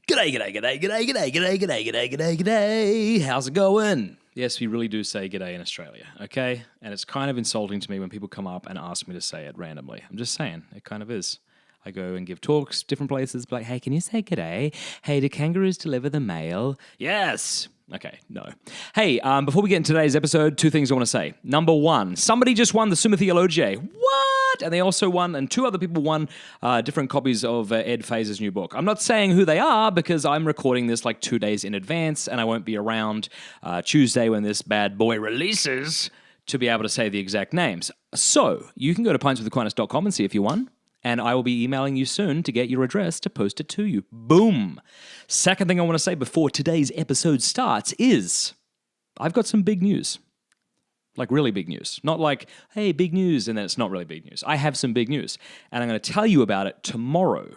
G'day, g'day, g'day, g'day, g'day, g'day, g'day, g'day, g'day, g'day. How's it going? Yes, we really do say g'day in Australia, okay? And it's kind of insulting to me when people come up and ask me to say it randomly. I'm just saying, it kind of is. I go and give talks, different places, like, hey, can you say g'day? Hey, do kangaroos deliver the mail? Yes. Okay, no. Hey, before we get into today's episode, two things I want to say. Number one, somebody just won the Summa Theologiae. What? And they also won, and two other people won different copies of Ed Faze's new book. I'm not saying who they are because I'm recording this like 2 days in advance, and I won't be around Tuesday when this bad boy releases to be able to say the exact names. So, you can go to pintswithaquinas.com and see if you won. And I will be emailing you soon to get your address to post it to you. Boom. Second thing I want to say before today's episode starts is I've got some big news. Like really big news. Not like, hey, big news, and then it's not really big news. I have some big news, and I'm going to tell you about it tomorrow.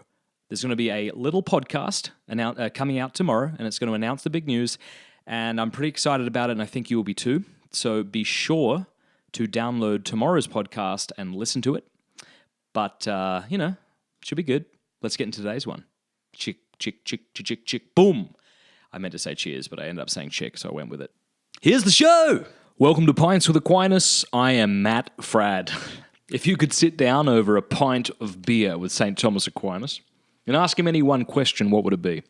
There's going to be a little podcast coming out tomorrow, and it's going to announce the big news, and I'm pretty excited about it, and I think you will be too. So be sure to download tomorrow's podcast and listen to it. But, should be good. Let's get into today's one. Chick, chick, chick, chick, chick, chick, boom. I meant to say cheers, but I ended up saying chick, so I went with it. Here's the show. Welcome to Pints with Aquinas. I am Matt Fradd. If you could sit down over a pint of beer with St. Thomas Aquinas and ask him any one question, what would it be?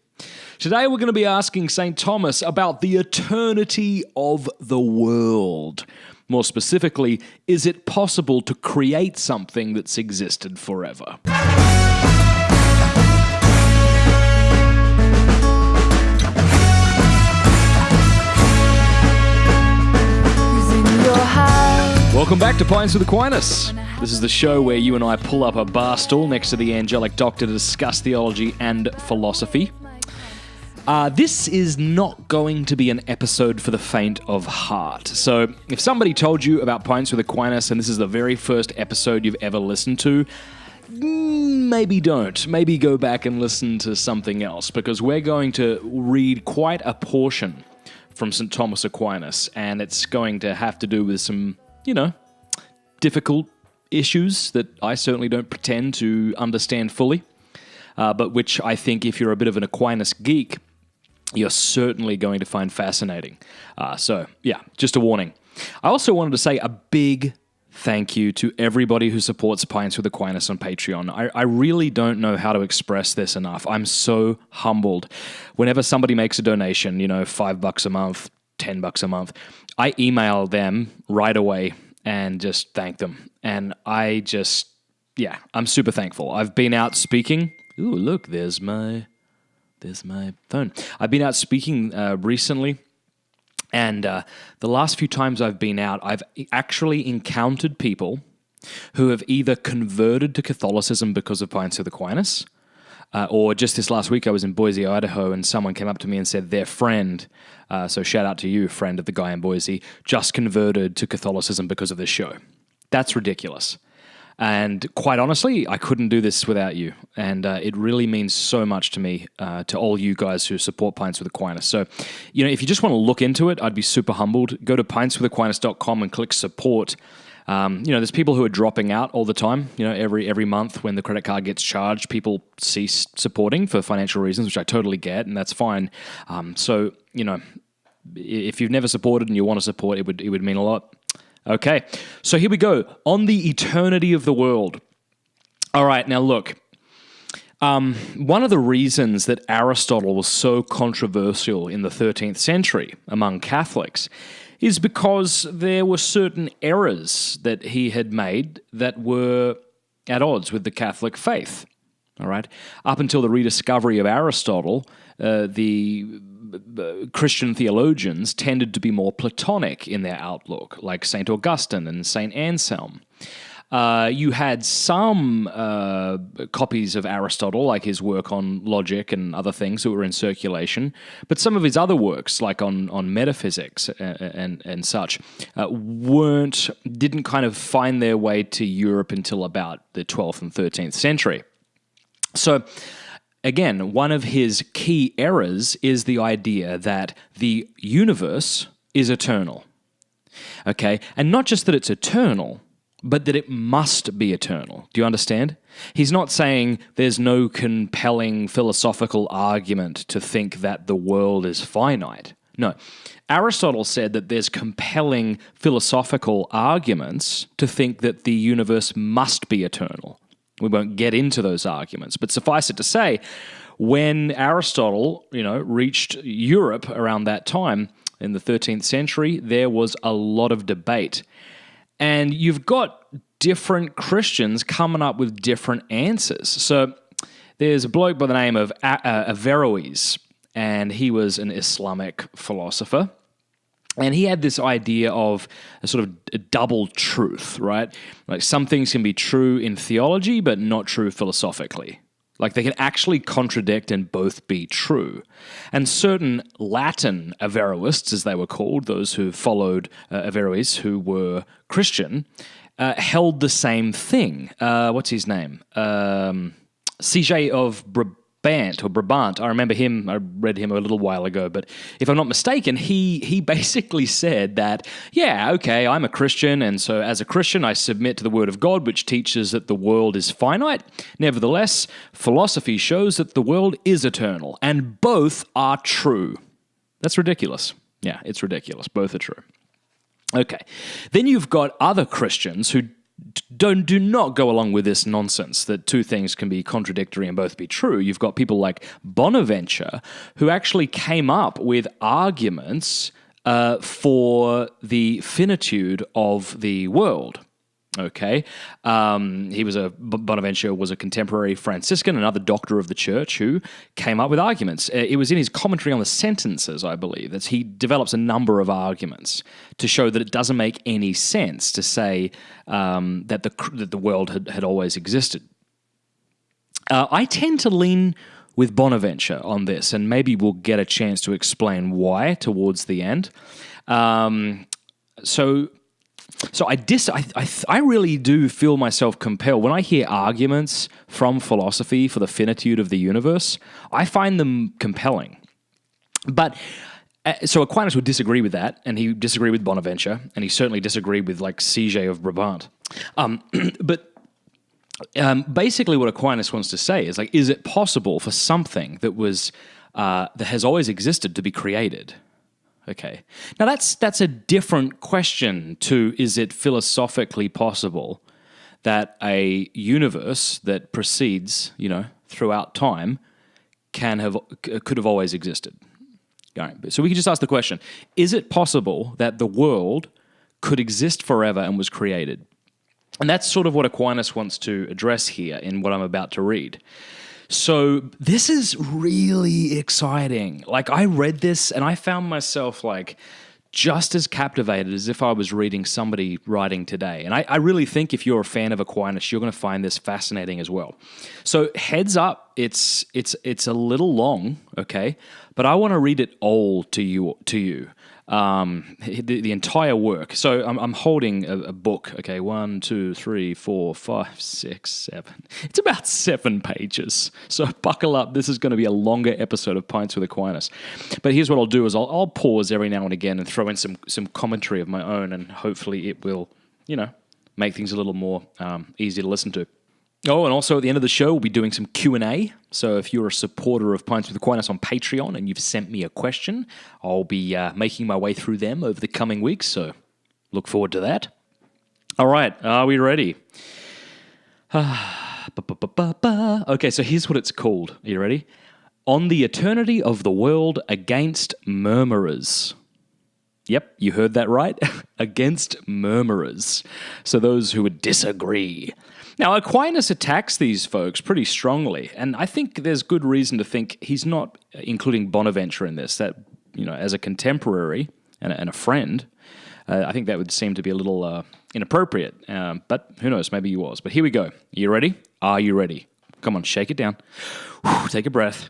Today we're going to be asking St. Thomas about the eternity of the world. More specifically, is it possible to create something that's existed forever? Welcome back to Pints with Aquinas. This is the show where you and I pull up a bar stool next to the angelic doctor to discuss theology and philosophy. This is not going to be an episode for the faint of heart. So if somebody told you about Pints with Aquinas and this is the very first episode you've ever listened to, maybe don't. Maybe go back and listen to something else, because we're going to read quite a portion from St. Thomas Aquinas, and it's going to have to do with some, difficult issues that I certainly don't pretend to understand fully, but which I think if you're a bit of an Aquinas geek, you're certainly going to find fascinating. Just a warning. I also wanted to say a big thank you to everybody who supports Pints with Aquinas on Patreon. I really don't know how to express this enough. I'm so humbled. Whenever somebody makes a donation, $5 a month, $10 a month, I email them right away and just thank them. And I'm super thankful. I've been out speaking. Ooh, look, there's my phone. I've been out speaking recently, and the last few times I've been out, I've actually encountered people who have either converted to Catholicism because of Pints with Aquinas, or just this last week I was in Boise, Idaho, and someone came up to me and said their friend, so shout out to you, friend of the guy in Boise, just converted to Catholicism because of this show. That's ridiculous. And quite honestly, I couldn't do this without you. And it really means so much to me, to all you guys who support Pints with Aquinas. So, if you just want to look into it, I'd be super humbled. Go to pintswithaquinas.com and click support. There's people who are dropping out all the time. Every month when the credit card gets charged, people cease supporting for financial reasons, which I totally get, and that's fine. If you've never supported and you want to support, it would mean a lot. Okay, so here we go. On the eternity of the world. All right, now look. One of the reasons that Aristotle was so controversial in the 13th century among Catholics is because there were certain errors that he had made that were at odds with the Catholic faith. All right, up until the rediscovery of Aristotle, the Christian theologians tended to be more Platonic in their outlook, like St. Augustine and St. Anselm. You had some copies of Aristotle, like his work on logic and other things that were in circulation, but some of his other works, like on metaphysics and such, didn't kind of find their way to Europe until about the 12th and 13th century. So, again, one of his key errors is the idea that the universe is eternal. Okay? And not just that it's eternal, but that it must be eternal. Do you understand? He's not saying there's no compelling philosophical argument to think that the world is finite. No. Aristotle said that there's compelling philosophical arguments to think that the universe must be eternal. We won't get into those arguments, but suffice it to say, when Aristotle, reached Europe around that time in the 13th century, there was a lot of debate. And you've got different Christians coming up with different answers. So there's a bloke by the name of Averroes, and he was an Islamic philosopher. And he had this idea of a sort of a double truth, right? Like some things can be true in theology, but not true philosophically. Like they can actually contradict and both be true. And certain Latin Averroists, as they were called, those who followed Averroes, who were Christian, held the same thing. What's his name? CJ of Brabant. I remember him. I read him a little while ago. But if I'm not mistaken, he basically said that, yeah, okay, I'm a Christian, and so as a Christian, I submit to the Word of God, which teaches that the world is finite. Nevertheless, philosophy shows that the world is eternal, and both are true. That's ridiculous. Yeah, it's ridiculous. Both are true. Okay. Then you've got other Christians who do not go along with this nonsense that two things can be contradictory and both be true. You've got people like Bonaventure who actually came up with arguments for the finitude of the world. Okay, Bonaventure was a contemporary Franciscan, another doctor of the church, who came up with arguments. It was in his commentary on the sentences, I believe, that he develops a number of arguments to show that it doesn't make any sense to say that the world had always existed. I tend to lean with Bonaventure on this, and maybe we'll get a chance to explain why towards the end. So I really do feel myself compelled. When I hear arguments from philosophy for the finitude of the universe, I find them compelling. But so Aquinas would disagree with that, and he disagreed with Bonaventure, and he certainly disagreed with like CJ of Brabant. Basically what Aquinas wants to say is, like, is it possible for something that has always existed to be created? Okay. Now that's a different question to, is it philosophically possible that a universe that proceeds, throughout time could have always existed? All right. So we can just ask the question, is it possible that the world could exist forever and was created? And that's sort of what Aquinas wants to address here in what I'm about to read. So this is really exciting. Like, I read this and I found myself like just as captivated as if I was reading somebody writing today. And I really think if you're a fan of Aquinas, you're going to find this fascinating as well. So heads up, it's a little long, okay? But I want to read it all to you. The entire work. So I'm holding a book. Okay, 1, 2, 3, 4, 5, 6, 7. It's about 7 pages. So buckle up. This is going to be a longer episode of Pints with Aquinas. But here's what I'll do: is I'll pause every now and again and throw in some commentary of my own, and hopefully it will, make things a little more easy to listen to. Oh, and also at the end of the show, we'll be doing some Q&A. So if you're a supporter of Pints with Aquinas on Patreon and you've sent me a question, I'll be making my way through them over the coming weeks. So look forward to that. All right, are we ready? Okay, so here's what it's called. Are you ready? On the Eternity of the World Against Murmurers. Yep, you heard that right. Against murmurers. So those who would disagree. Now, Aquinas attacks these folks pretty strongly, and I think there's good reason to think he's not including Bonaventure in this, that, as a contemporary and a friend, I think that would seem to be a little inappropriate, but who knows, maybe he was. But here we go. You ready? Are you ready? Come on, shake it down. Take a breath.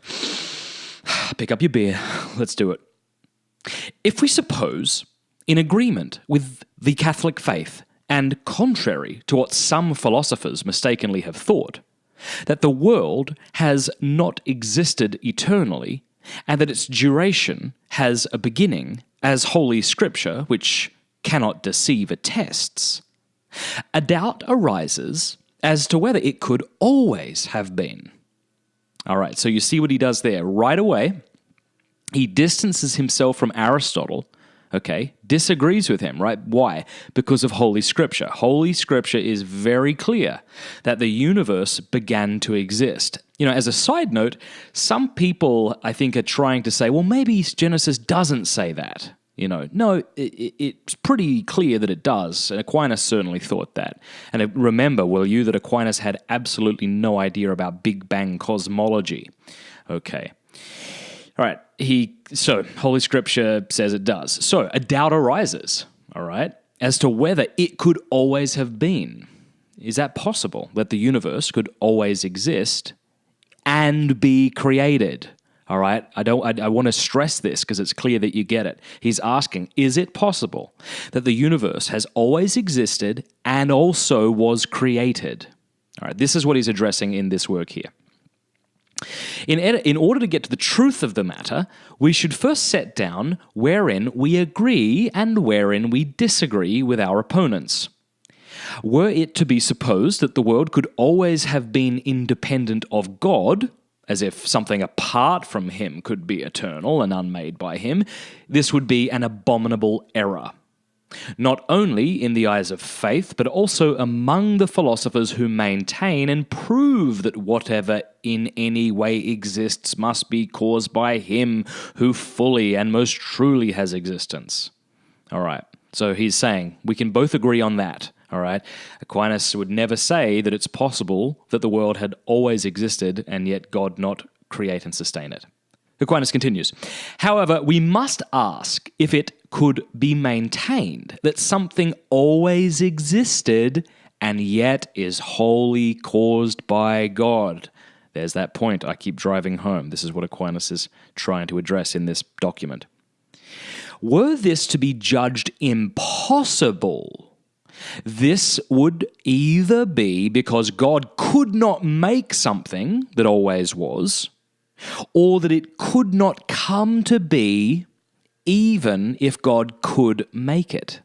Pick up your beer. Let's do it. If we suppose, in agreement with the Catholic faith, and contrary to what some philosophers mistakenly have thought, that the world has not existed eternally, and that its duration has a beginning, as Holy Scripture, which cannot deceive, attests, A doubt arises as to whether it could always have been. All right, so you see what he does there. Right away, he distances himself from Aristotle, okay, disagrees with him, right? Why? Because of Holy Scripture. Holy Scripture is very clear that the universe began to exist. You know, as a side note, some people, I think, are trying to say, well, maybe Genesis doesn't say that. You know, no, it's pretty clear that it does. And Aquinas certainly thought that. And remember, will you, that Aquinas had absolutely no idea about Big Bang cosmology. Okay. All right. So Holy Scripture says it does. So a doubt arises, all right, as to whether it could always have been. Is that possible, that the universe could always exist and be created? All right, I want to stress this because it's clear that you get it. He's asking, is it possible that the universe has always existed and also was created? All right, this is what he's addressing in this work here. In order to get to the truth of the matter, we should first set down wherein we agree and wherein we disagree with our opponents. Were it to be supposed that the world could always have been independent of God, as if something apart from him could be eternal and unmade by him, this would be an abominable error. Not only in the eyes of faith, but also among the philosophers who maintain and prove that whatever in any way exists must be caused by him who fully and most truly has existence. All right, so he's saying we can both agree on that. All right, Aquinas would never say that it's possible that the world had always existed and yet God not create and sustain it. Aquinas continues, however, we must ask if it could be maintained that something always existed and yet is wholly caused by God. There's that point I keep driving home. This is what Aquinas is trying to address in this document. Were this to be judged impossible, this would either be because God could not make something that always was, or that it could not come to be even if God could make it.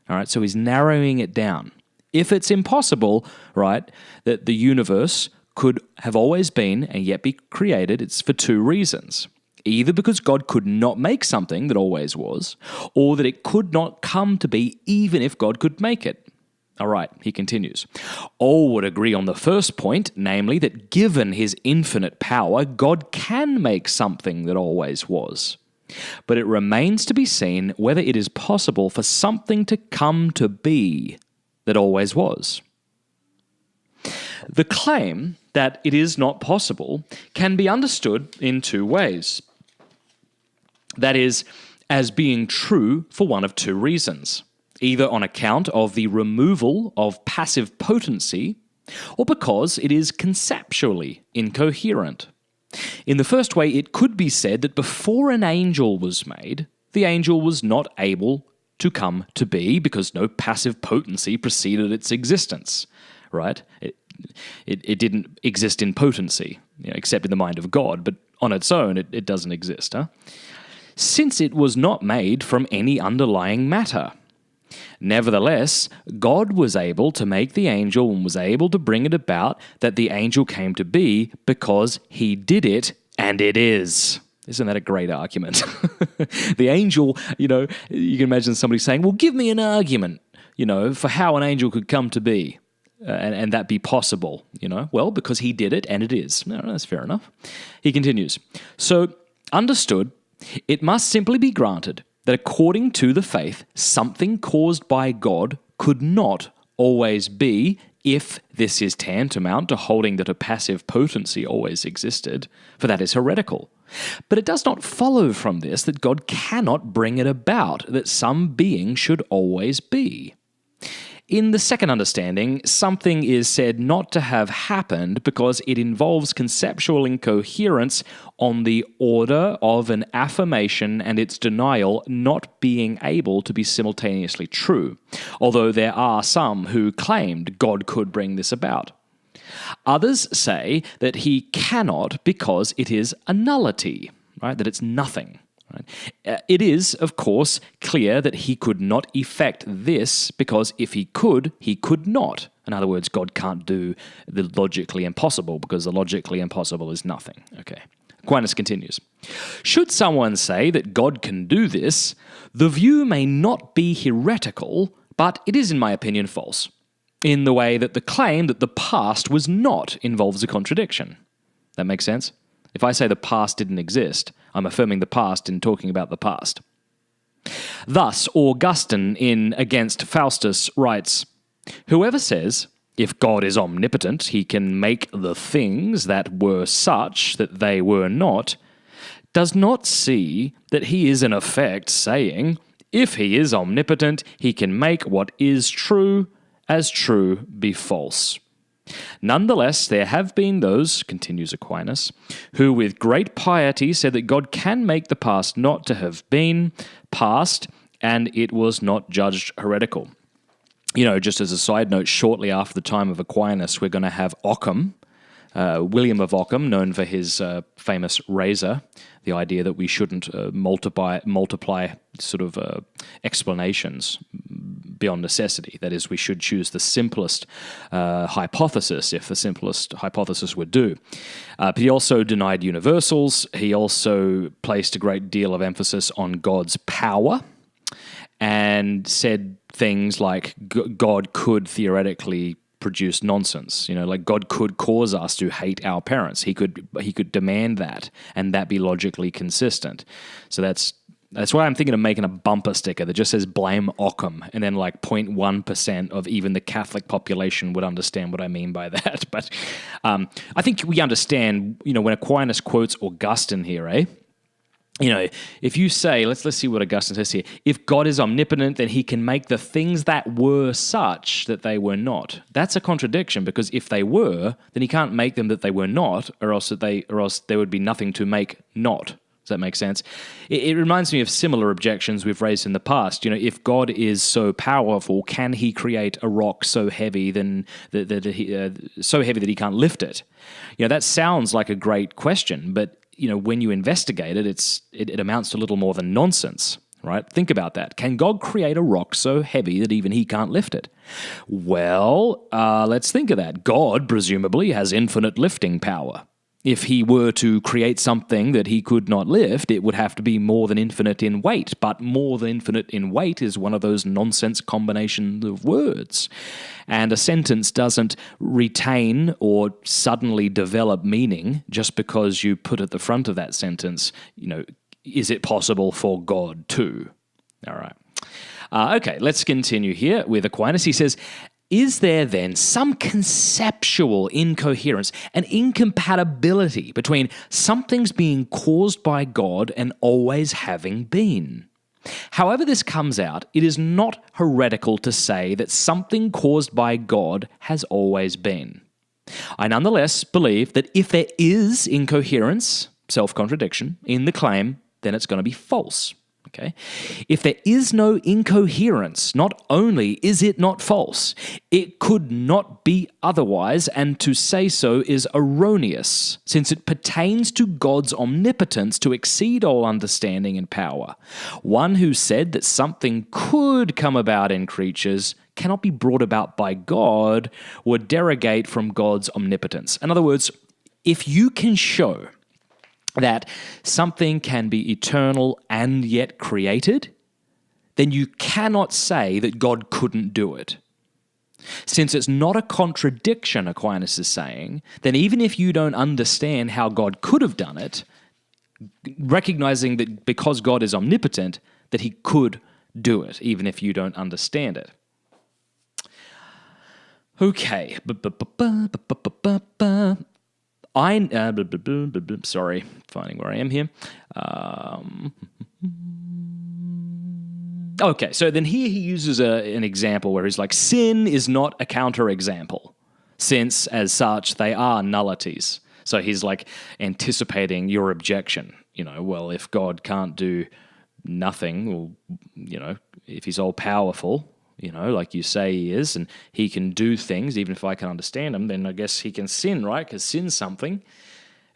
All right, so he's narrowing it down. If it's impossible, right, that the universe could have always been and yet be created, it's for two reasons. Either because God could not make something that always was, or that it could not come to be even if God could make it. All right, he continues. All would agree on the first point, namely that given his infinite power, God can make something that always was. But it remains to be seen whether it is possible for something to come to be that always was. The claim that it is not possible can be understood in two ways. That is, as being true for one of two reasons. Either on account of the removal of passive potency, or because it is conceptually incoherent. In the first way, it could be said that before an angel was made, the angel was not able to come to be because no passive potency preceded its existence, right? It didn't exist in potency, except in the mind of God, but on its own, it doesn't exist, since it was not made from any underlying matter. Nevertheless, God was able to make the angel and was able to bring it about that the angel came to be because he did it and it is. Isn't that a great argument? The angel, you can imagine somebody saying, well, give me an argument, for how an angel could come to be and that be possible, Well, because he did it and it is. No, that's fair enough. He continues, so understood, it must simply be granted that according to the faith, something caused by God could not always be, if this is tantamount to holding that a passive potency always existed, for that is heretical. But it does not follow from this that God cannot bring it about that some being should always be. In the second understanding, something is said not to have happened because it involves conceptual incoherence on the order of an affirmation and its denial not being able to be simultaneously true, although there are some who claimed God could bring this about. Others say that he cannot because it is a nullity, right? That it's nothing. Right? It is, of course, clear that he could not effect this because if he could not. In other words, God can't do the logically impossible because the logically impossible is nothing. Okay. Aquinas continues. Should someone say that God can do this, the view may not be heretical, but it is, in my opinion, false, in the way that the claim that the past was not involves a contradiction. That makes sense? If I say the past didn't exist, I'm affirming the past in talking about the past. Thus, Augustine in Against Faustus writes, whoever says, if God is omnipotent, he can make the things that were such that they were not, does not see that he is in effect saying, if he is omnipotent, he can make what is true as true be false. Nonetheless, there have been those, continues Aquinas, who with great piety said that God can make the past not to have been past, and it was not judged heretical. You know, just as a side note, shortly after the time of Aquinas, we're going to have Occam, William of Occam, known for his famous razor, the idea that we shouldn't multiply sort of explanations beyond necessity. That is, we should choose the simplest hypothesis if the simplest hypothesis would do. But he also denied universals. He also placed a great deal of emphasis on God's power and said things like God could theoretically produce nonsense. You know, like God could cause us to hate our parents. He could demand that, and that be logically consistent. So that's why I'm thinking of making a bumper sticker that just says blame Occam, and then like 0.1% of even the Catholic population would understand what I mean by that. But I think we understand, you know, when Aquinas quotes Augustine here, you know, if you say, let's see what Augustine says here. If God is omnipotent, then he can make the things that were such that they were not. That's a contradiction, because if they were, then he can't make them that they were not, or else there would be nothing to make not. Does that make sense? It reminds me of similar objections we've raised in the past. You know, if God is so powerful, can he create a rock so heavy so heavy that he can't lift it? You know, that sounds like a great question, but you know, when you investigate it, it amounts to little more than nonsense, right? Think about that. Can God create a rock so heavy that even he can't lift it? Well, let's think of that. God presumably has infinite lifting power. If he were to create something that he could not lift, it would have to be more than infinite in weight. But more than infinite in weight is one of those nonsense combinations of words. And a sentence doesn't retain or suddenly develop meaning just because you put at the front of that sentence, you know, is it possible for God to? All right. Okay, let's continue here with Aquinas. He says, is there then some conceptual incoherence and incompatibility between something's being caused by God and always having been? However this comes out, it is not heretical to say that something caused by God has always been. I nonetheless believe that if there is incoherence, self-contradiction, in the claim, then it's going to be false. Okay? If there is no incoherence, not only is it not false, it could not be otherwise, and to say so is erroneous, since it pertains to God's omnipotence to exceed all understanding and power. One who said that something could come about in creatures cannot be brought about by God would derogate from God's omnipotence. In other words, if you can show that something can be eternal and yet created, then you cannot say that God couldn't do it. Since it's not a contradiction, Aquinas is saying, then even if you don't understand how God could have done it, recognizing that because God is omnipotent, that he could do it, even if you don't understand it. Okay. Sorry, finding where I am here. Okay, so then here he uses an example where he's like, sin is not a counterexample, since as such they are nullities. So he's like anticipating your objection. You know, well, if God can't do nothing, or, you know, if he's all powerful, you know, like you say he is, and he can do things, even if I can understand them, then I guess he can sin, right? Because sin's something.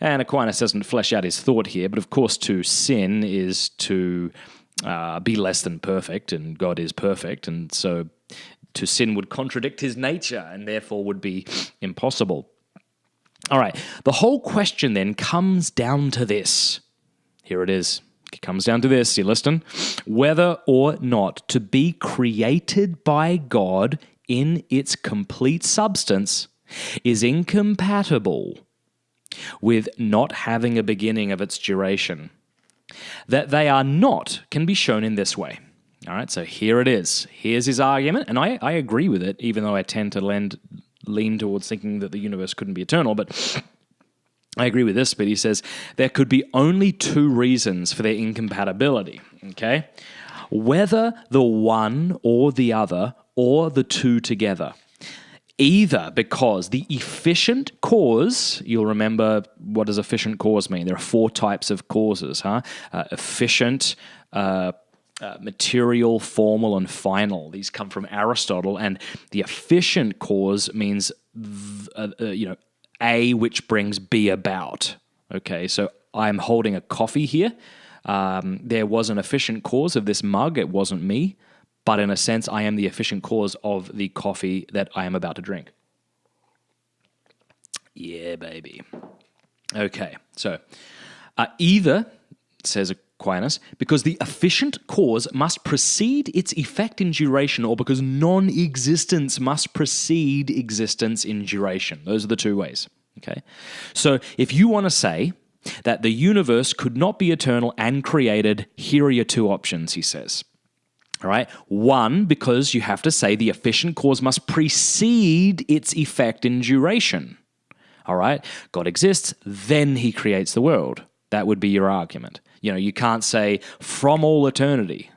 And Aquinas doesn't flesh out his thought here, but of course to sin is to be less than perfect, and God is perfect, and so to sin would contradict his nature and therefore would be impossible. All right, the whole question then comes down to this. Here it is. It comes down to this, you listen. Whether or not to be created by God in its complete substance is incompatible with not having a beginning of its duration. That they are not can be shown in this way. All right, so here it is. Here's his argument, and I agree with it, even though I tend to lean towards thinking that the universe couldn't be eternal, but I agree with this, but he says there could be only two reasons for their incompatibility, okay? Whether the one or the other or the two together. Either because the efficient cause, you'll remember what does efficient cause mean? There are 4 types of causes, efficient, material, formal, and final. These come from Aristotle, and the efficient cause means, A which brings B about. Okay, so I'm holding a coffee here. There was an efficient cause of this mug. It wasn't me. But in a sense, I am the efficient cause of the coffee that I am about to drink. Yeah, baby. Okay, so either, says Aquinas, because the efficient cause must precede its effect in duration, or because non-existence must precede existence in duration. Those are the two ways. Okay, so if you want to say that the universe could not be eternal and created, here are your two options, he says. All right. 1, because you have to say the efficient cause must precede its effect in duration. All right. God exists, then he creates the world. That would be your argument. You can't say from all eternity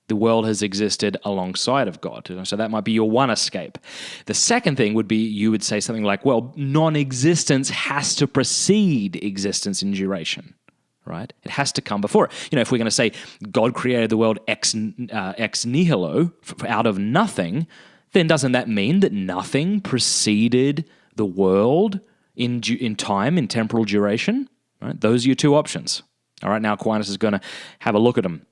the world has existed alongside of God. So that might be your one escape. The second thing would be you would say something like, well, non-existence has to precede existence in duration. Right? It has to come before it. If we're going to say God created the world ex nihilo, out of nothing, then doesn't that mean that nothing preceded the world in time, in temporal duration? Right? Those are your two options. All right, now Aquinas is going to have a look at them.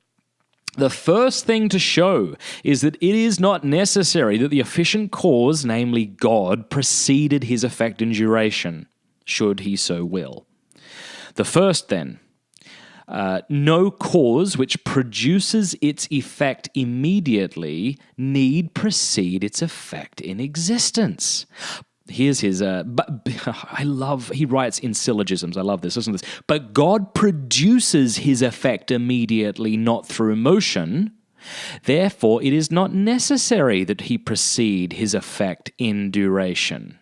The first thing to show is that it is not necessary that the efficient cause, namely God, preceded his effect in duration, should he so will. The first, then, no cause which produces its effect immediately need precede its effect in existence. Here's his, he writes in syllogisms. I love this. Listen to this. But God produces his effect immediately, not through motion. Therefore, it is not necessary that he precede his effect in duration.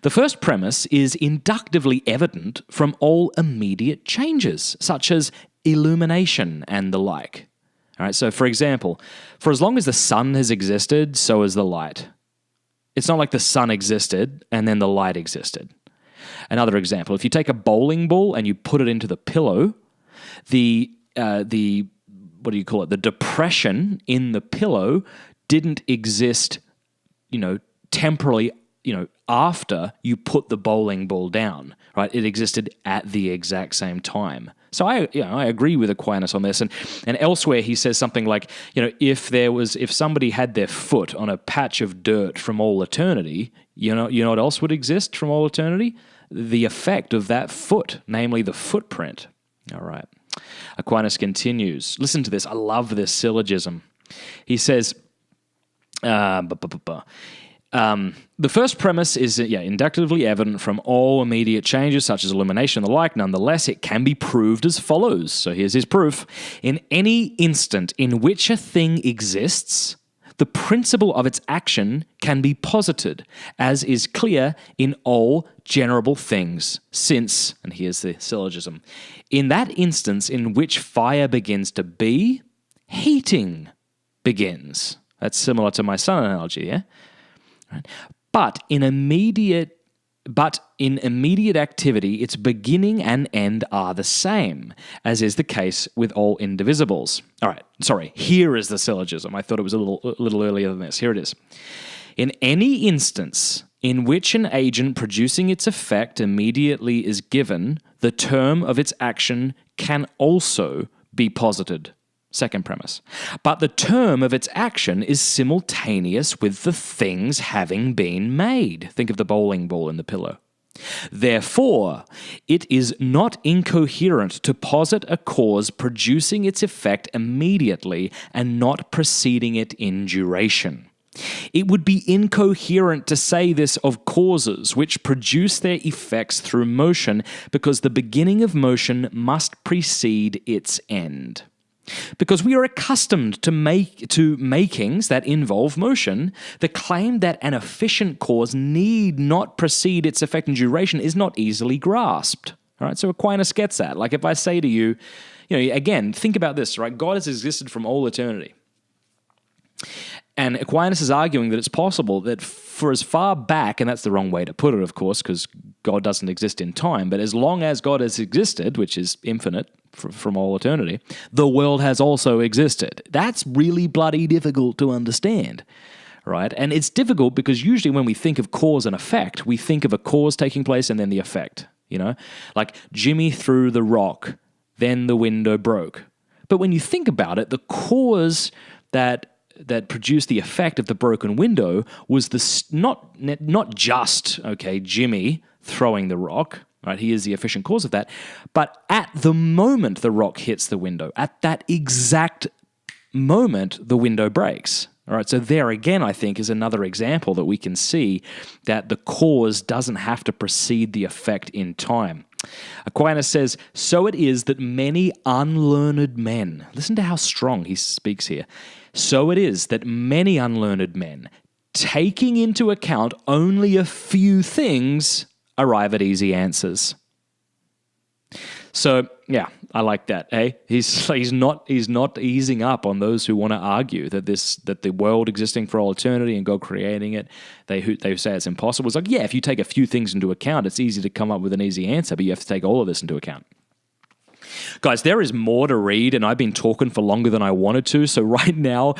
The first premise is inductively evident from all immediate changes, such as illumination and the like. All right, so for example, for as long as the sun has existed, so has the light. It's not like the sun existed and then the light existed. Another example, if you take a bowling ball and you put it into the pillow, the depression in the pillow didn't exist, temporally, after you put the bowling ball down, right? It existed at the exact same time. So I agree with Aquinas on this, and elsewhere he says something like, if somebody had their foot on a patch of dirt from all eternity, you know what else would exist from all eternity? The effect of that foot, namely the footprint. All right. Aquinas continues. Listen to this. I love this syllogism. He says, the first premise is inductively evident from all immediate changes, such as illumination and the like. Nonetheless, it can be proved as follows. So here's his proof. In any instant in which a thing exists, the principle of its action can be posited, as is clear in all generable things, since, and here's the syllogism, in that instance in which fire begins to be, heating begins. That's similar to my sun analogy, yeah? Right? But in immediate activity, its beginning and end are the same, as is the case with all indivisibles. All right, sorry, here is the syllogism. I thought it was a little earlier than this. Here it is. In any instance in which an agent producing its effect immediately is given, the term of its action can also be posited. Second premise. But the term of its action is simultaneous with the things having been made. Think of the bowling ball in the pillow. Therefore, it is not incoherent to posit a cause producing its effect immediately and not preceding it in duration. It would be incoherent to say this of causes which produce their effects through motion, because the beginning of motion must precede its end. Because we are accustomed to makings that involve motion, the claim that an efficient cause need not precede its effect and duration is not easily grasped. All right, so Aquinas gets that. Like if I say to you, again, think about this, right? God has existed from all eternity. And Aquinas is arguing that it's possible that for as far back, and that's the wrong way to put it, of course, because God doesn't exist in time, but as long as God has existed, which is infinite from all eternity, the world has also existed. That's really bloody difficult to understand, right? And it's difficult because usually when we think of cause and effect, we think of a cause taking place and then the effect, Like Jimmy threw the rock, then the window broke. But when you think about it, the cause that produced the effect of the broken window was not just Jimmy throwing the rock, right? He is the efficient cause of that, but at the moment the rock hits the window, at that exact moment the window breaks. All right, so there again, I think, is another example that we can see that the cause doesn't have to precede the effect in time. Aquinas says, so it is that many unlearned men, listen to how strong he speaks here, so it is that many unlearned men, taking into account only a few things, arrive at easy answers. So, yeah, I like that. He's not easing up on those who want to argue that the world existing for all eternity and God creating it, they say it's impossible. It's like, yeah, if you take a few things into account, it's easy to come up with an easy answer, but you have to take all of this into account. Guys, there is more to read, and I've been talking for longer than I wanted to. So right now,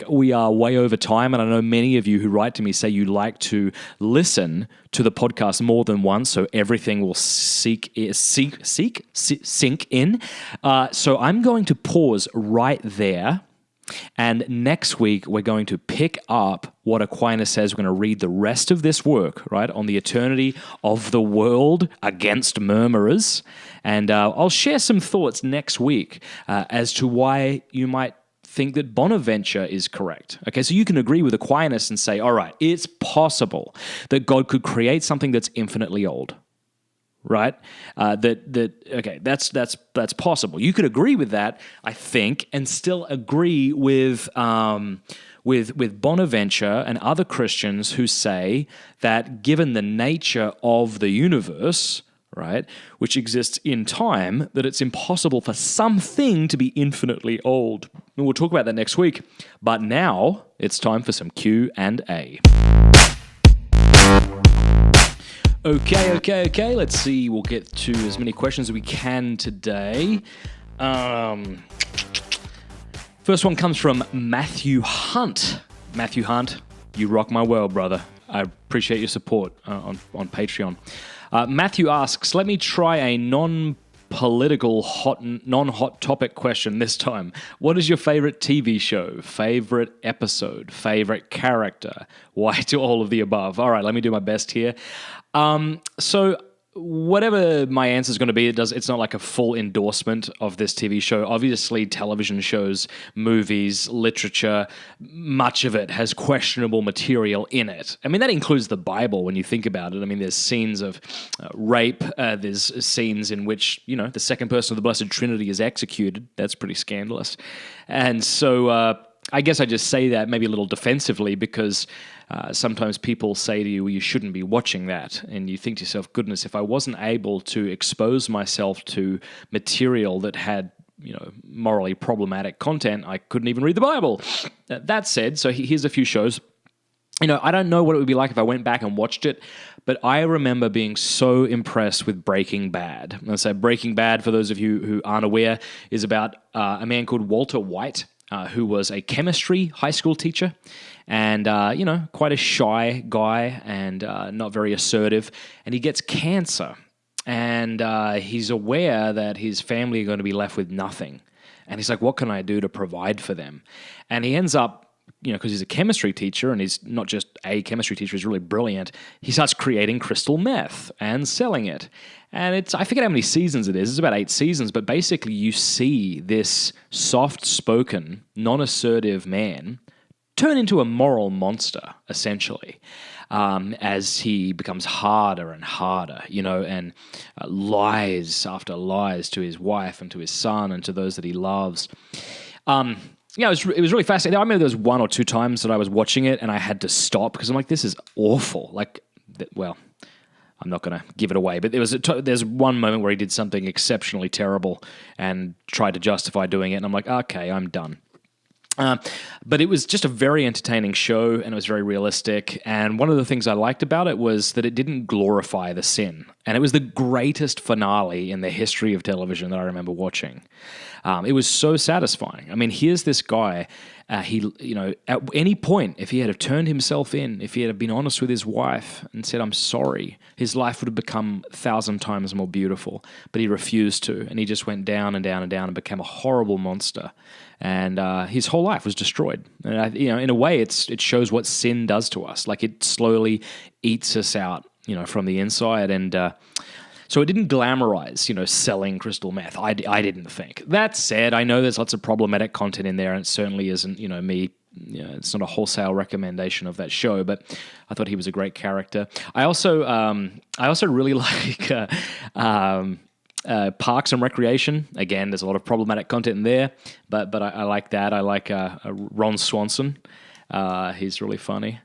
we are way over time, and I know many of you who write to me say you like to listen to the podcast more than once, so everything will sink in. So I'm going to pause right there. And next week, we're going to pick up what Aquinas says. We're going to read the rest of this work, right, on the eternity of the world against murmurers. And I'll share some thoughts next week as to why you might think that Bonaventure is correct. Okay, so you can agree with Aquinas and say, all right, it's possible that God could create something that's infinitely old. Right? That's possible. You could agree with that, I think, and still agree with Bonaventure and other Christians who say that given the nature of the universe, right, which exists in time, that it's impossible for something to be infinitely old. And we'll talk about that next week. But now it's time for some Q&A. Okay. Let's see. We'll get to as many questions as we can today. First one comes from Matthew Hunt. Matthew Hunt, you rock my world, brother. I appreciate your support on Patreon. Matthew asks, let me try a non-political, non-hot topic question this time. What is your favorite TV show, favorite episode, favorite character? Why to all of the above? All right, let me do my best here. So whatever my answer is going to be, it's not like a full endorsement of this TV show. Obviously, television shows, movies, literature, much of it has questionable material in it. I mean, that includes the Bible when you think about it. I mean, there's scenes of rape. There's scenes in which, the second person of the Blessed Trinity is executed. That's pretty scandalous. And so I guess I just say that maybe a little defensively because sometimes people say to you, well, you shouldn't be watching that. And you think to yourself, goodness, if I wasn't able to expose myself to material that had, morally problematic content, I couldn't even read the Bible. That said, so here's a few shows. I don't know what it would be like if I went back and watched it, but I remember being so impressed with Breaking Bad. And so Breaking Bad, for those of you who aren't aware, is about a man called Walter White. who was a chemistry high school teacher and, quite a shy guy and not very assertive. And he gets cancer. And he's aware that his family are going to be left with nothing. And he's like, what can I do to provide for them? And he ends up, because he's a chemistry teacher and he's not just a chemistry teacher, he's really brilliant, he starts creating crystal meth and selling it. And I forget how many seasons it is. It's about 8 seasons, but basically you see this soft-spoken, non-assertive man turn into a moral monster, essentially, as he becomes harder and harder, and lies after lies to his wife and to his son and to those that he loves. It was really fascinating. I remember there was 1 or 2 times that I was watching it and I had to stop because I'm like, this is awful. I'm not going to give it away, but there's one moment where he did something exceptionally terrible and tried to justify doing it, and I'm like, okay, I'm done. But it was just a very entertaining show, and it was very realistic. And one of the things I liked about it was that it didn't glorify the sin. And it was the greatest finale in the history of television that I remember watching. It was so satisfying. I mean, here's this guy. At any point, if he had have turned himself in, if he had been honest with his wife and said, I'm sorry, his life would have become 1,000 times more beautiful. But he refused to, and he just went down and down and down and became a horrible monster. And his whole life was destroyed. And in a way, it shows what sin does to us. Like, it slowly eats us out, from the inside. And so it didn't glamorize, selling crystal meth. I didn't think. That said, I know there's lots of problematic content in there, and it certainly isn't, me. It's not a wholesale recommendation of that show, but I thought he was a great character. I also really like Parks and Recreation. Again, there's a lot of problematic content in there, but I like that. I like Ron Swanson. He's really funny.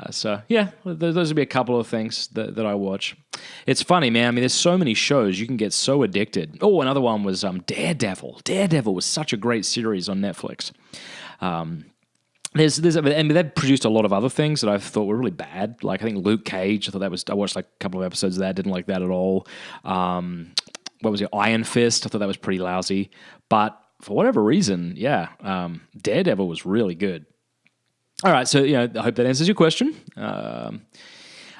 So yeah, those would be a couple of things that I watch. It's funny, man. I mean, there's so many shows. You can get so addicted. Oh, another one was Daredevil. Daredevil was such a great series on Netflix. They've produced a lot of other things that I thought were really bad. Like, I think Luke Cage. I watched like a couple of episodes of that. Didn't like that at all. What was it? Iron Fist. I thought that was pretty lousy. But for whatever reason, Daredevil was really good. All right, so I hope that answers your question.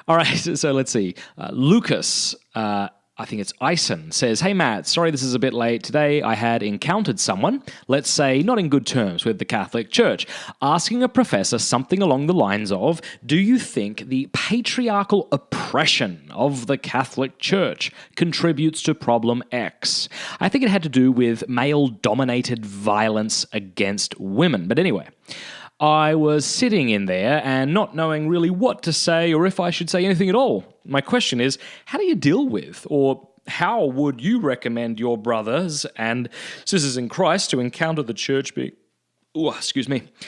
All right, so let's see. Lucas, I think it's Ison, says, hey Matt, sorry this is a bit late. Today I had encountered someone, let's say not in good terms with the Catholic Church, asking a professor something along the lines of, do you think the patriarchal oppression of the Catholic Church contributes to problem X? I think it had to do with male-dominated violence against women. But anyway, I was sitting in there and not knowing really what to say or if I should say anything at all. My question is, how do you deal with, or how would you recommend your brothers and sisters in Christ to encounter the church being,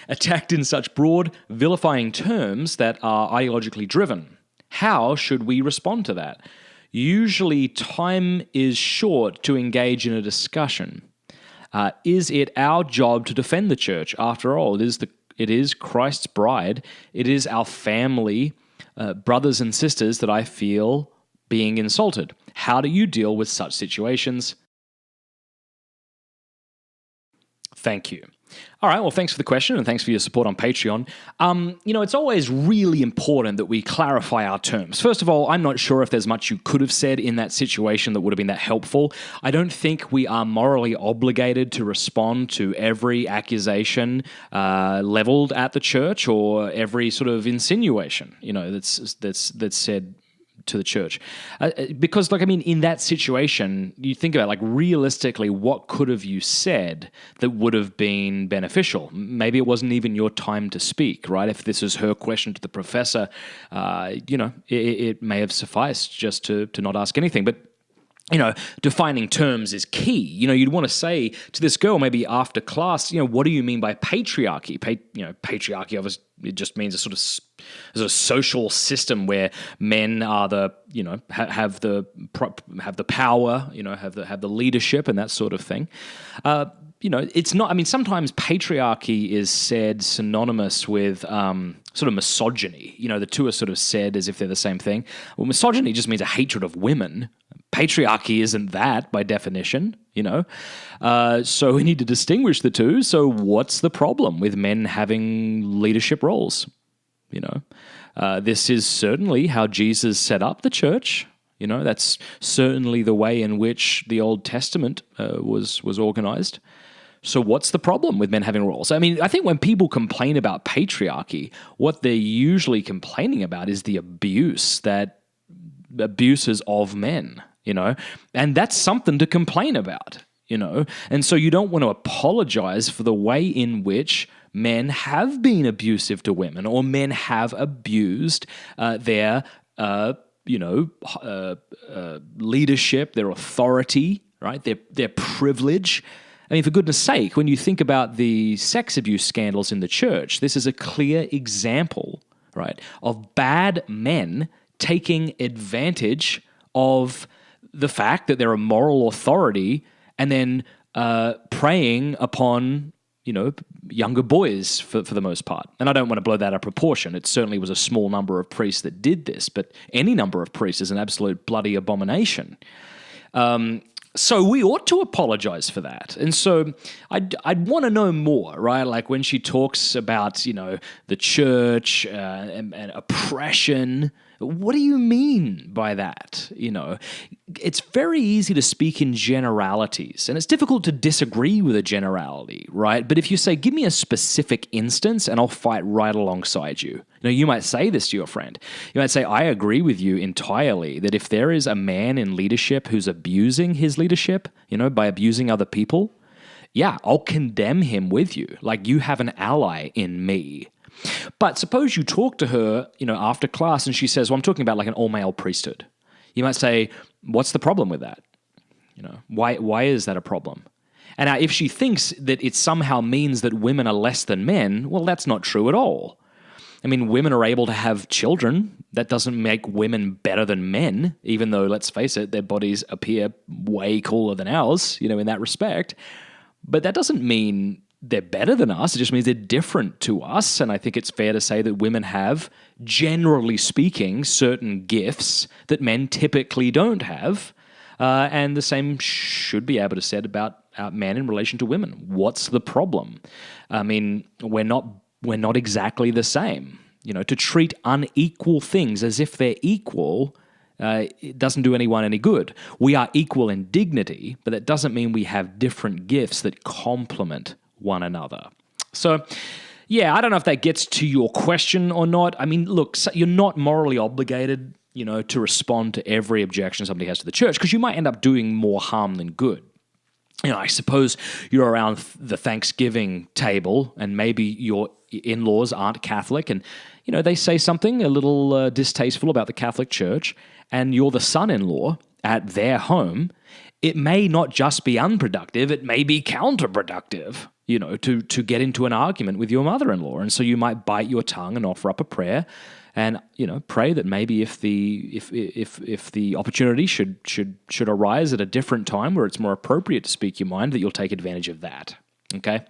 attacked in such broad, vilifying terms that are ideologically driven? How should we respond to that? Usually time is short to engage in a discussion. Is it our job to defend the church? After all, it is Christ's bride. It is our family, brothers and sisters that I feel being insulted. How do you deal with such situations? Thank you. All right, well, thanks for the question and thanks for your support on Patreon. It's always really important that we clarify our terms. First of all, I'm not sure if there's much you could have said in that situation that would have been that helpful. I don't think we are morally obligated to respond to every accusation leveled at the church or every sort of insinuation, that's said to the church. Because, in that situation, you think about, realistically, what could have you said that would have been beneficial? Maybe it wasn't even your time to speak, right? If this is her question to the professor, it may have sufficed just to not ask anything. But defining terms is key. You'd want to say to this girl maybe after class, what do you mean by patriarchy? Patriarchy, obviously, it just means a sort of social system where men are have the power, have the leadership and that sort of thing. It's not. Sometimes patriarchy is said synonymous with sort of misogyny. The two are sort of said as if they're the same thing. Well, misogyny just means a hatred of women. Patriarchy isn't that by definition. So we need to distinguish the two. So what's the problem with men having leadership roles? This is certainly how Jesus set up the church. That's certainly the way in which the Old Testament was organized. So what's the problem with men having roles? I mean, I think when people complain about patriarchy, what they're usually complaining about is the abuses of men, and that's something to complain about, and so you don't want to apologize for the way in which men have been abusive to women or men have abused their leadership, their authority, right? Their privilege. I mean, for goodness sake, when you think about the sex abuse scandals in the church, this is a clear example, right, of bad men taking advantage of the fact that they're a moral authority and then preying upon, younger boys for the most part. And I don't want to blow that out of proportion. It certainly was a small number of priests that did this, but any number of priests is an absolute bloody abomination. So we ought to apologize for that. And so I'd want to know more, right? Like when she talks about, the church and oppression, what do you mean by that? It's very easy to speak in generalities, and it's difficult to disagree with a generality, right? But if you say, give me a specific instance and I'll fight right alongside you. You might say this to your friend. You might say, I agree with you entirely that if there is a man in leadership who's abusing his leadership, by abusing other people, yeah, I'll condemn him with you. Like you have an ally in me. But suppose you talk to her, after class and she says, well, I'm talking about like an all-male priesthood. You might say, what's the problem with that? Why is that a problem? And now if she thinks that it somehow means that women are less than men, well, that's not true at all. I mean, women are able to have children. That doesn't make women better than men, even though, let's face it, their bodies appear way cooler than ours, in that respect. But that doesn't mean they're better than us. It just means they're different to us. And I think it's fair to say that women have, generally speaking, certain gifts that men typically don't have. And the same should be able to be said about men in relation to women. What's the problem? I mean, we're not exactly the same. To treat unequal things as if they're equal, it doesn't do anyone any good. We are equal in dignity, but that doesn't mean we have different gifts that complement one another. So, yeah, I don't know if that gets to your question or not. I mean, look, you're not morally obligated, to respond to every objection somebody has to the church, because you might end up doing more harm than good. I suppose you're around the Thanksgiving table and maybe your in-laws aren't Catholic and, they say something a little distasteful about the Catholic Church and you're the son-in-law at their home. It may not just be unproductive, it may be counterproductive, to get into an argument with your mother-in-law. And so you might bite your tongue and offer up a prayer and, pray that maybe if the opportunity should arise at a different time where it's more appropriate to speak your mind, that you'll take advantage of that. Okay.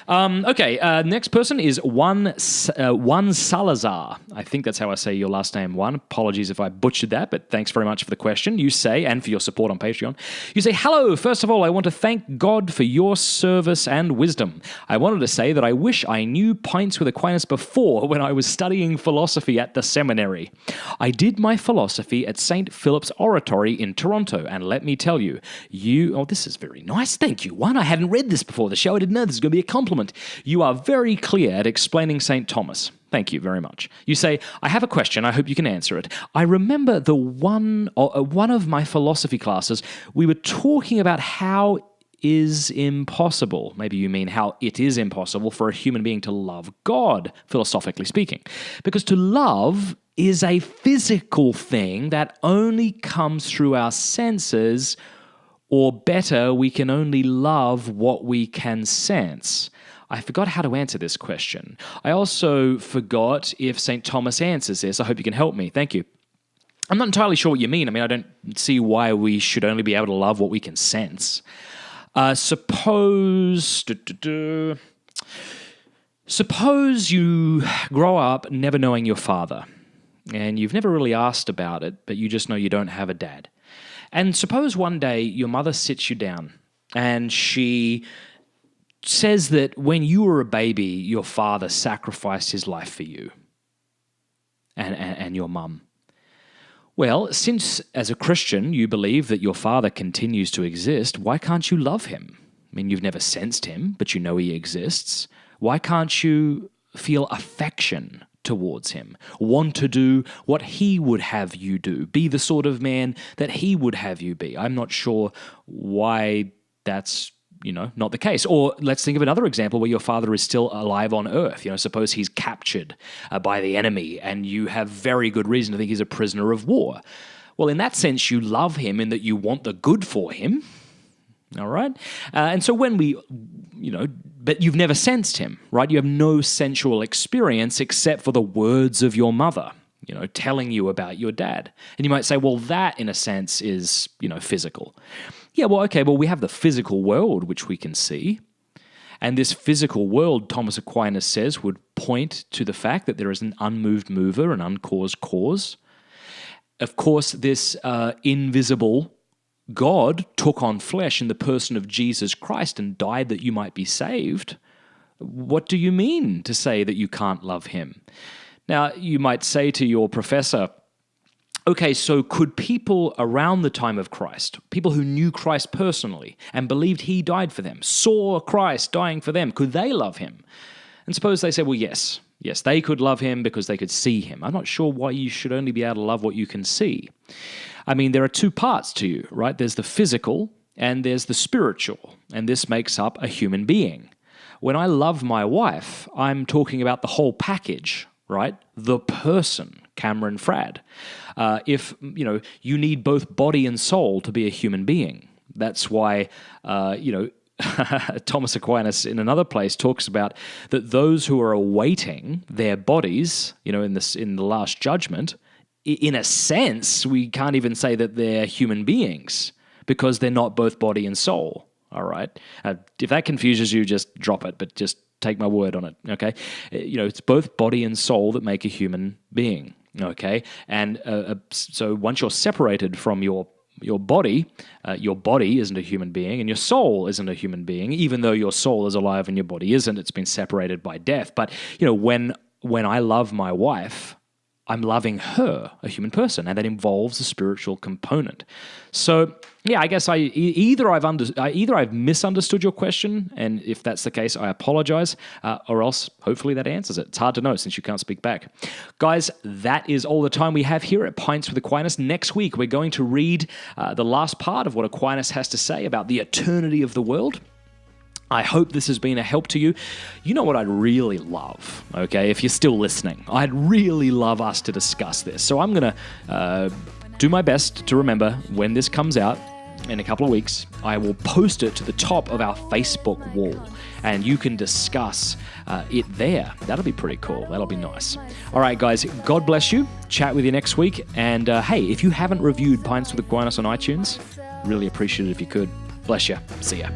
Next person is Juan Salazar. I think that's how I say your last name, Juan. Apologies if I butchered that, but thanks very much for the question. You say, and for your support on Patreon, you say, hello, first of all, I want to thank God for your service and wisdom. I wanted to say that I wish I knew Pints with Aquinas before when I was studying philosophy at the seminary. I did my philosophy at St. Philip's Oratory in Toronto, and let me tell you, this is very nice. Thank you, Juan. I hadn't read this before the show. I didn't know this was going to be a compliment. You are very clear at explaining St. Thomas. Thank you very much. You say, I have a question. I hope you can answer it. I remember one of my philosophy classes, we were talking about how is impossible. Maybe you mean how it is impossible for a human being to love God, philosophically speaking. Because to love is a physical thing that only comes through our senses, or better, we can only love what we can sense. I forgot how to answer this question. I also forgot if St. Thomas answers this. I hope you can help me. Thank you. I'm not entirely sure what you mean. I mean, I don't see why we should only be able to love what we can sense. Suppose you grow up never knowing your father, and you've never really asked about it, but you just know you don't have a dad. And suppose one day your mother sits you down and she says that when you were a baby, your father sacrificed his life for you and your mum. Well, since as a Christian you believe that your father continues to exist, why can't you love him? I mean, you've never sensed him, but you know he exists. Why can't you feel affection towards him, want to do what he would have you do, be the sort of man that he would have you be? I'm not sure why that's not the case. Or let's think of another example where your father is still alive on earth. Suppose he's captured by the enemy and you have very good reason to think he's a prisoner of war. Well, in that sense, you love him in that you want the good for him. All right? And so when but you've never sensed him, right? You have no sensual experience except for the words of your mother, telling you about your dad. And you might say, well, that in a sense is, physical. Yeah, well, okay, well, we have the physical world, which we can see. And this physical world, Thomas Aquinas says, would point to the fact that there is an unmoved mover, an uncaused cause. Of course, this invisible God took on flesh in the person of Jesus Christ and died that you might be saved. What do you mean to say that you can't love him? Now, you might say to your professor, okay, so could people around the time of Christ, people who knew Christ personally and believed he died for them, saw Christ dying for them, could they love him? And suppose they say, well, yes, they could love him because they could see him. I'm not sure why you should only be able to love what you can see. I mean, there are two parts to you, right? There's the physical and there's the spiritual, and this makes up a human being. When I love my wife, I'm talking about the whole package, right? The person, Cameron Frad. If you need both body and soul to be a human being. That's why Thomas Aquinas in another place talks about that those who are awaiting their bodies, in the last judgment, in a sense, we can't even say that they're human beings because they're not both body and soul. All right. If that confuses you, just drop it, but just take my word on it. Okay. It's both body and soul that make a human being. Okay. And so once you're separated from your body isn't a human being and your soul isn't a human being, even though your soul is alive and your body isn't. It's been separated by death. But, when I love my wife, I'm loving her, a human person, and that involves a spiritual component. So, yeah, I guess either I've misunderstood your question, and if that's the case, I apologize, or else hopefully that answers it. It's hard to know since you can't speak back. Guys, that is all the time we have here at Pints with Aquinas. Next week, we're going to read the last part of what Aquinas has to say about the eternity of the world. I hope this has been a help to you. You know what I'd really love, okay, if you're still listening? I'd really love us to discuss this. So I'm going to do my best to remember when this comes out in a couple of weeks. I will post it to the top of our Facebook wall, and you can discuss it there. That'll be pretty cool. That'll be nice. All right, guys, God bless you. Chat with you next week. And hey, if you haven't reviewed Pints with Aquinas on iTunes, really appreciate it if you could. Bless you. See ya.